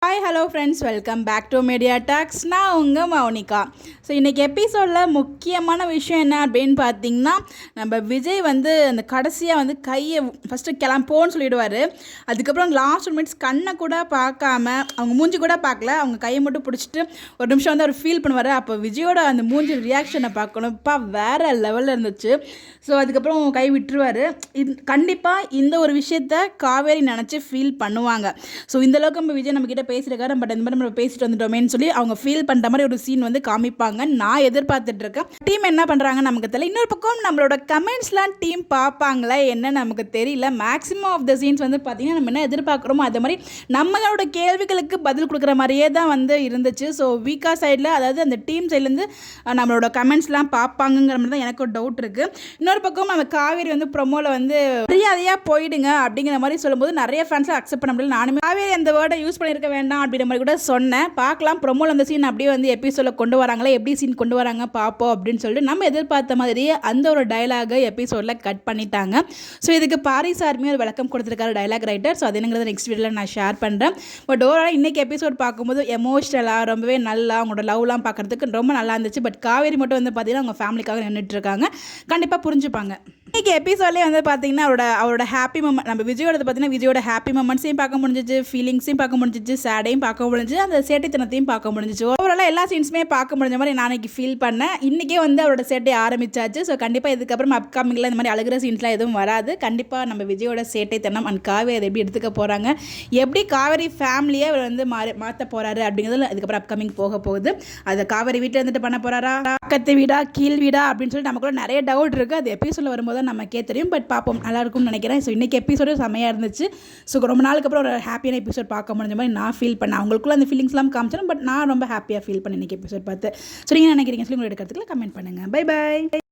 Hi hello friends, welcome back to media talks. நான் உங்கள் Mounika. So இன்றைக்கி எபிசோடில் முக்கியமான விஷயம் என்ன அப்படின்னு பார்த்தீங்கன்னா, நம்ம விஜய் வந்து அந்த கடைசியாக வந்து கையை ஃபஸ்ட்டு கிளம்போன்னு சொல்லிவிடுவார். அதுக்கப்புறம் லாஸ்ட் மினிட்ஸ் கண்ணை கூட பார்க்காம, அவங்க மூஞ்சி கூட பார்க்கல, அவங்க கையை மட்டும் பிடிச்சிட்டு ஒரு நிமிஷம் வந்து அவர் ஃபீல் பண்ணுவார். அப்போ விஜயோட அந்த மூஞ்சி ரியாக்ஷனை பார்க்கணும்ப்பா, வேறு லெவலில் இருந்துச்சு. ஸோ அதுக்கப்புறம் கை விட்டுருவார். கண்டிப்பாக இந்த ஒரு விஷயத்த காவேரி நினச்சி ஃபீல் பண்ணுவாங்க. ஸோ இந்தளவுக்கு நம்ம விஜய் நம்மக்கிட்ட பேசியிருக்காரு, பட் இந்த மாதிரி நம்ம பேசிட்டு வந்துட்டோமேன்னு சொல்லி அவங்க ஃபீல் பண்ணுற மாதிரி ஒரு சீன் வந்து காமிப்பாங்க. நான் எதிர்பார்த்துட்டு இருக்கேன். டீம் என்ன பண்ணுறாங்க நமக்கு தெரியல. இன்னொரு பக்கம் நம்மளோட கமெண்ட்ஸ்லாம் டீம் பார்ப்பாங்களா என்ன நமக்கு தெரியல. மேக்ஸிமம் ஆஃப் த சீன்ஸ் வந்து பார்த்திங்கன்னா நம்ம என்ன எதிர்பார்க்குறோமோ அதே மாதிரி நம்மளோட கேள்விகளுக்கு பதில் கொடுக்குற மாதிரியே தான் வந்து இருந்துச்சு. ஸோ வீக்கா சைடில், அதாவது அந்த டீம் சைட்லேருந்து நம்மளோட கமெண்ட்ஸ்லாம் பார்ப்பாங்கங்கிற மாதிரி தான் எனக்கு ஒரு டவுட் இருக்குது. இன்னொரு பக்கம் நம்ம காவேரி வந்து ப்ரொமோவில் வந்து மரியாதையாக போயிடுங்க அப்படிங்கிற மாதிரி சொல்லும்போது நிறைய ஃபேன்ஸில் அக்செப்ட் பண்ண முடியல. நானுமே காவேரி அந்த வேர்டை யூஸ் பண்ணியிருக்க வேண்டாம் அப்படின்ற மாதிரி கூட சொன்னேன். பார்க்கலாம் ப்ரொமோவில் அந்த சீன் அப்படியே வந்து எபிசோடில் கொண்டு வராங்களே, எப்படி சீன் கொண்டு வராங்க பார்ப்போம் அப்படின்னு சொல்லிட்டு நம்ம எதிர்பார்த்த மாதிரியே அந்த ஒரு டைலாகை எபிசோடில் கட் பண்ணிட்டாங்க. ஸோ இதுக்கு பாரிஸ் ஆர்மி ஒரு விளக்கம் கொடுத்துருக்காரு டைலாக் ரைட்டர். ஸோ அது என்னங்கிறத நெக்ஸ்ட் வீடியோவில் நான் ஷேர் பண்ணுறேன். பட் ஓவரால் இன்றைக்கி எபிசோட் பார்க்கும்போது எமோஷ்னலாக ரொம்பவே நல்லா அவங்களோட லவ்லாம் பார்க்குறதுக்கு ரொம்ப நல்லா இருந்துச்சு. பட் காவேரி மட்டும் வந்து பார்த்தீங்கன்னா அவங்க ஃபேமிலிக்காக நின்றுட்டு இருக்காங்க. கண்டிப்பாக புரிஞ்சுப்பாங்க. இன்றைக்கி எபிசோட்லேயே வந்து பார்த்தீங்கன்னா அவரோட ஹாப்பி மூமெண்ட், நம்ம விஜயோட பார்த்தீங்கன்னா விஜயோட ஹாப்பி மூமெண்ட்ஸையும் பார்க்க முடிஞ்சிச்சு, ஃபீலிங்ஸையும் பார்க்க முடிஞ்சிச்சு, சேடையும் பார்க்க முடிஞ்சிச்சு, அந்த சேட்டைத்தனத்தையும் பார்க்க முடிஞ்சிச்சு. ஓவராலாக எல்லா சீன்ஸுமே பார்க்க முடிஞ்ச மாதிரி நான் இன்றைக்கி ஃபீல் பண்ணேன். இன்றைக்கே வந்து அவரோட சேட்டை ஆரம்பிச்சாச்சு. ஸோ கண்டிப்பாக இதுக்கப்புறம் அப்கமிங்கில் இந்த மாதிரி அழுகிற சீன்ஸ்லாம் எதுவும் வராது. கண்டிப்பாக நம்ம விஜயோட சேட்டைத்தனம் அண்ட் காவேரி அதை எப்படி எடுத்துக்க போகிறாங்க, எப்படி காவேரி ஃபேமிலியை அவர் வந்து மாற்ற போகிறாரு அப்படிங்கிறது அதுக்கப்புறம் அப்கமிங் போக போகுது. அதை காவேரி வீட்டில் இருந்துட்டு பண்ண போகிறாரா, பக்கத்து வீடா கீழ் வீடா அப்படின்னு சொல்லிட்டு நமக்குள்ள நிறைய டவுட் இருக்குது. அது எபிசோடில் வரும்போது நமக்கே தெரியும். பட் பார்ப்போம், நல்லா இருக்கும்னு நினைக்கிறேன். ஸோ இன்றைக்கி எபிசோடு செம்மையாக இருந்துச்சு. ஸோ ரொம்ப நாளுக்கு அப்புறம் ஒரு ஹாப்பியான எபிசோட் பார்க்க முடிஞ்ச மாதிரி நான் ஃபீல் பண்ணேன். அவங்களுக்குள்ள அந்த ஃபீலிங்ஸ்லாம் காமிச்சேன். பட் நான் ரொம்ப ஹாப்பியாக ஃபீல் பண்ணேன் இன்றைக்கி எபிசோட் பார்த்து. ஸோ நீங்கள் நினைக்கிறீங்க சொல்லி உங்களோட கருத்துக்களை கமெண்ட் பண்ணுங்கள். Bye by.